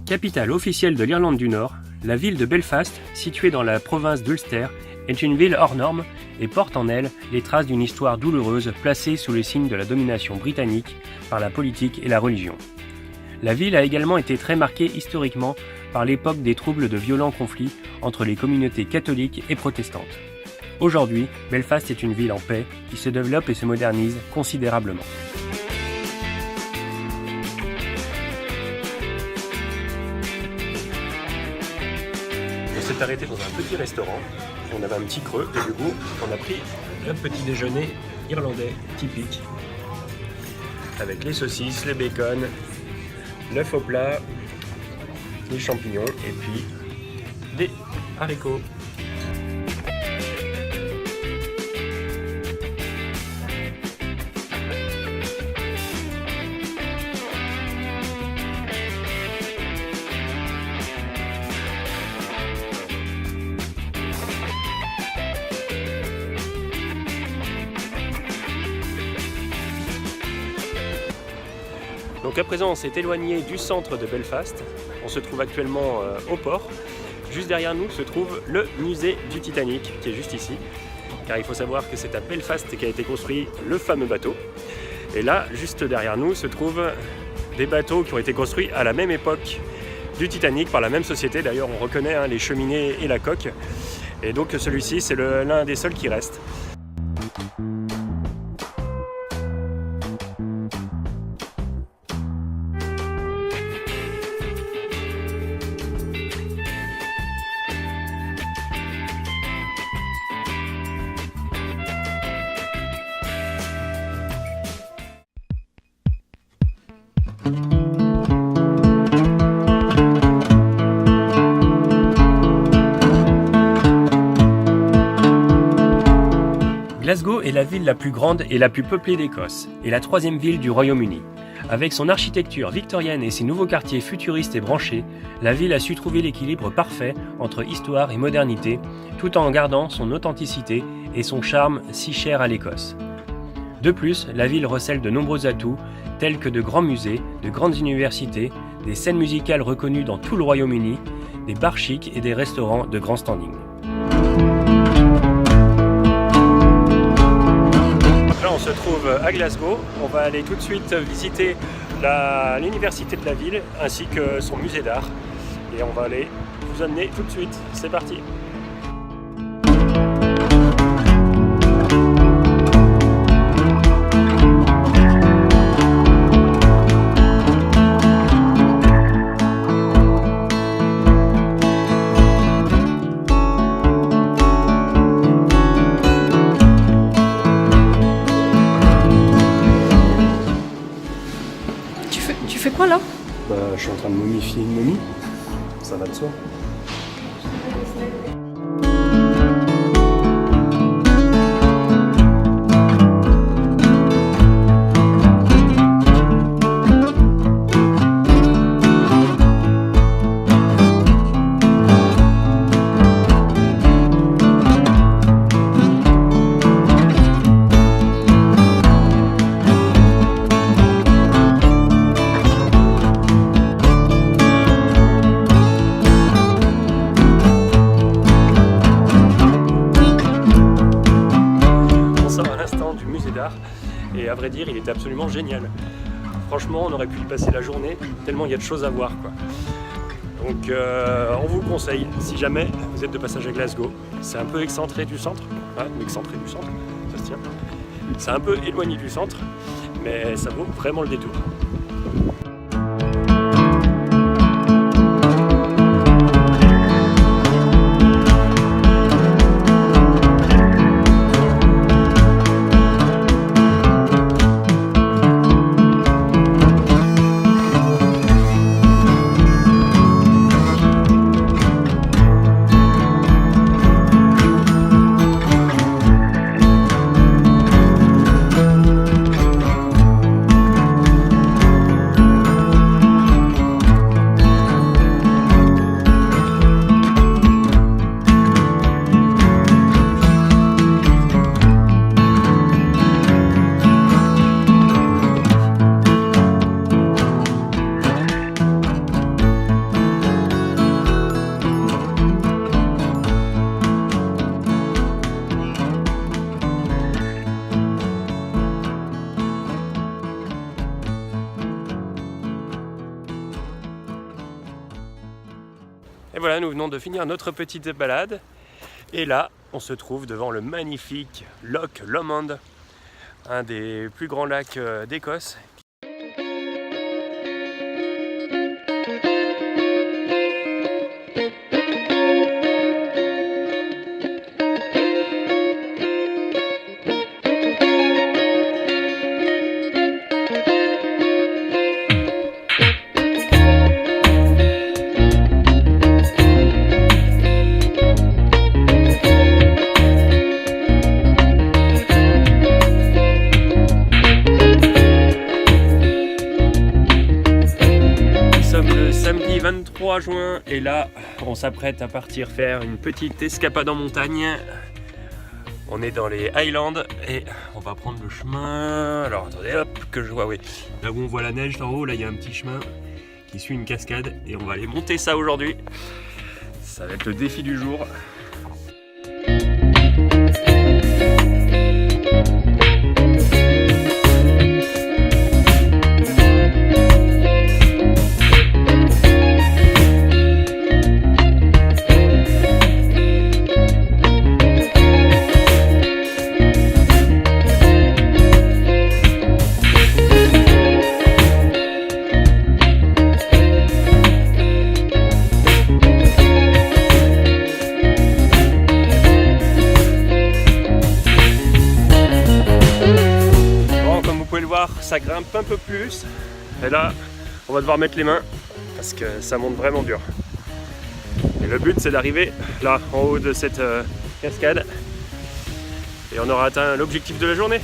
Capitale officielle de l'Irlande du Nord, la ville de Belfast, située dans la province d'Ulster, est une ville hors norme et porte en elle les traces d'une histoire douloureuse placée sous le signe de la domination britannique par la politique et la religion. La ville a également été très marquée historiquement par l'époque des troubles de violents conflits entre les communautés catholiques et protestantes. Aujourd'hui, Belfast est une ville en paix qui se développe et se modernise considérablement. On s'est arrêté dans un petit restaurant, on avait un petit creux et du coup on a pris un petit déjeuner irlandais typique avec les saucisses, les bacon, l'œuf au plat, les champignons et puis des haricots. Donc à présent on s'est éloigné du centre de Belfast, on se trouve actuellement au port. Juste derrière nous se trouve le musée du Titanic qui est juste ici, car il faut savoir que c'est à Belfast qu'a été construit le fameux bateau. Et là, juste derrière nous, se trouvent des bateaux qui ont été construits à la même époque du Titanic par la même société. D'ailleurs on reconnaît les cheminées et la coque. Et donc celui-ci c'est l'un des seuls qui reste. Glasgow est la ville la plus grande et la plus peuplée d'Écosse, et la troisième ville du Royaume-Uni. Avec son architecture victorienne et ses nouveaux quartiers futuristes et branchés, la ville a su trouver l'équilibre parfait entre histoire et modernité, tout en gardant son authenticité et son charme si cher à l'Écosse. De plus, la ville recèle de nombreux atouts, tels que de grands musées, de grandes universités, des scènes musicales reconnues dans tout le Royaume-Uni, des bars chics et des restaurants de grand standing. Là on se trouve à Glasgow, on va aller tout de suite visiter l'université de la ville ainsi que son musée d'art et on va aller vous amener tout de suite, c'est parti. Tu fais quoi là? Je suis en train de momifier une momie, ça va de soi. Du musée d'art et à vrai dire il était absolument génial. Franchement on aurait pu y passer la journée tellement il y a de choses à voir quoi. Donc on vous le conseille si jamais vous êtes de passage à Glasgow. C'est un peu excentré du centre, excentré du centre, ça se tient. C'est un peu éloigné du centre mais ça vaut vraiment le détour. Et voilà, nous venons de finir notre petite balade. Et là, on se trouve devant le magnifique Loch Lomond, un des plus grands lacs d'Écosse. Samedi 23 juin et là on s'apprête à partir faire une petite escapade en montagne. On est dans les Highlands et on va prendre le chemin. Alors attendez, hop, que je vois, oui. Là où on voit la neige d'en haut, là il y a un petit chemin qui suit une cascade et on va aller monter ça aujourd'hui. Ça va être le défi du jour. Ça grimpe un peu plus et là on va devoir mettre les mains parce que ça monte vraiment dur et le but c'est d'arriver là en haut de cette cascade et on aura atteint l'objectif de la journée.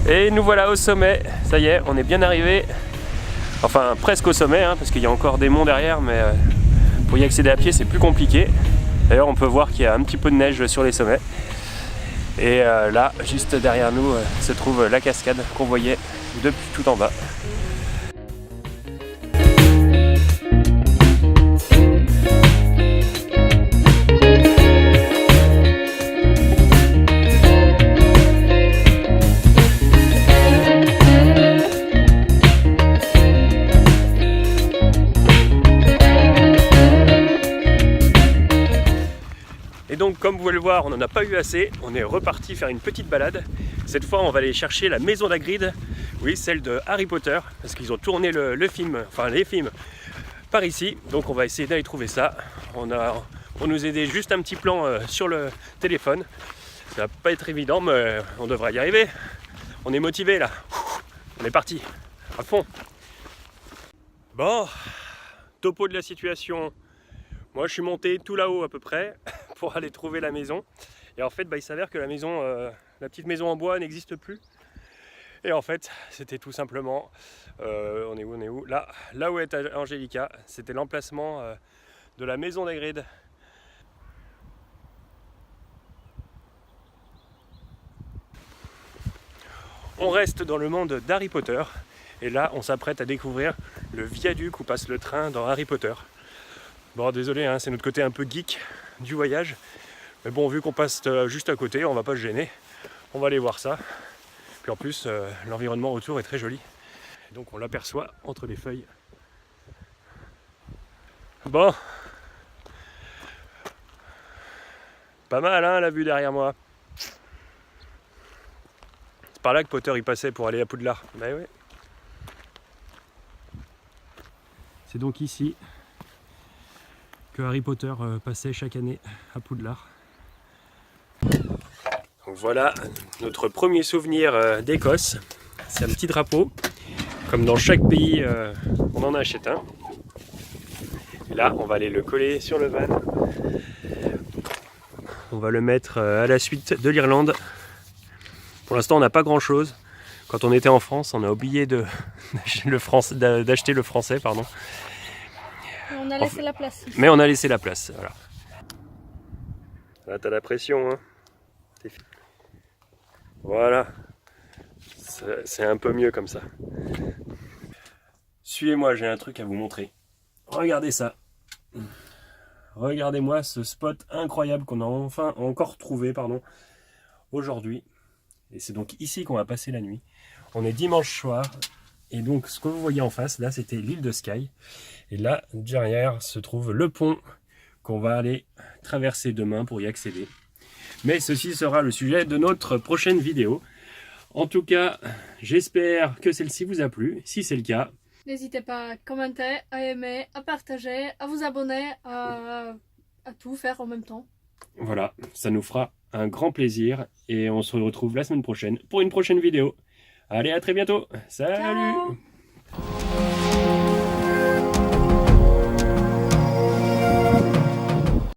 Et nous voilà au sommet, ça y est, on est bien arrivé. Enfin presque au sommet hein, parce qu'il y a encore des monts derrière, mais pour y accéder à pied c'est plus compliqué. D'ailleurs on peut voir qu'il y a un petit peu de neige sur les sommets. Et là juste derrière nous se trouve la cascade qu'on voyait depuis tout en bas. Donc comme vous pouvez le voir, on n'en a pas eu assez, on est reparti faire une petite balade. Cette fois on va aller chercher la maison d'Hagrid, oui celle de Harry Potter, parce qu'ils ont tourné le film, enfin les films par ici. Donc on va essayer d'aller trouver ça. On a pour nous aider juste un petit plan sur le téléphone. Ça va pas être évident mais on devra y arriver. On est motivé là, on est parti à fond. Bon, topo de la situation. Moi je suis monté tout là-haut à peu près pour aller trouver la maison et en fait il s'avère que la maison, la petite maison en bois n'existe plus et en fait c'était tout simplement, on est où là où est Angelica, c'était l'emplacement de la maison d'Hagrid. On reste dans le monde d'Harry Potter et là on s'apprête à découvrir le viaduc où passe le train dans Harry Potter. Bon désolé hein, c'est notre côté un peu geek du voyage, mais bon vu qu'on passe juste à côté on va pas se gêner, on va aller voir ça. Puis en plus l'environnement autour est très joli, donc on l'aperçoit entre les feuilles. Bon, pas mal hein la vue derrière moi. C'est par là que Potter il passait pour aller à Poudlard. Bah oui. C'est donc ici que Harry Potter passait chaque année à Poudlard. Donc voilà notre premier souvenir d'Écosse. C'est un petit drapeau. Comme dans chaque pays, on en achète un. Et là, on va aller le coller sur le van. On va le mettre à la suite de l'Irlande. Pour l'instant, on n'a pas grand-chose. Quand on était en France, on a oublié d'acheter le français, pardon. On a laissé la place. Mais on a laissé la place, voilà. Là, t'as la pression, hein. Voilà. C'est un peu mieux comme ça. Suivez-moi, j'ai un truc à vous montrer. Regardez ça. Regardez-moi ce spot incroyable qu'on a enfin encore trouvé, pardon. aujourd'hui. Et c'est donc ici qu'on va passer la nuit. On est dimanche soir. Et donc ce que vous voyez en face, là c'était l'île de Skye. Et là, derrière, se trouve le pont qu'on va aller traverser demain pour y accéder. Mais ceci sera le sujet de notre prochaine vidéo. En tout cas, j'espère que celle-ci vous a plu. Si c'est le cas, n'hésitez pas à commenter, à aimer, à partager, à vous abonner, à tout faire en même temps. Voilà, ça nous fera un grand plaisir et on se retrouve la semaine prochaine pour une prochaine vidéo. Allez, à très bientôt. Salut! Ciao.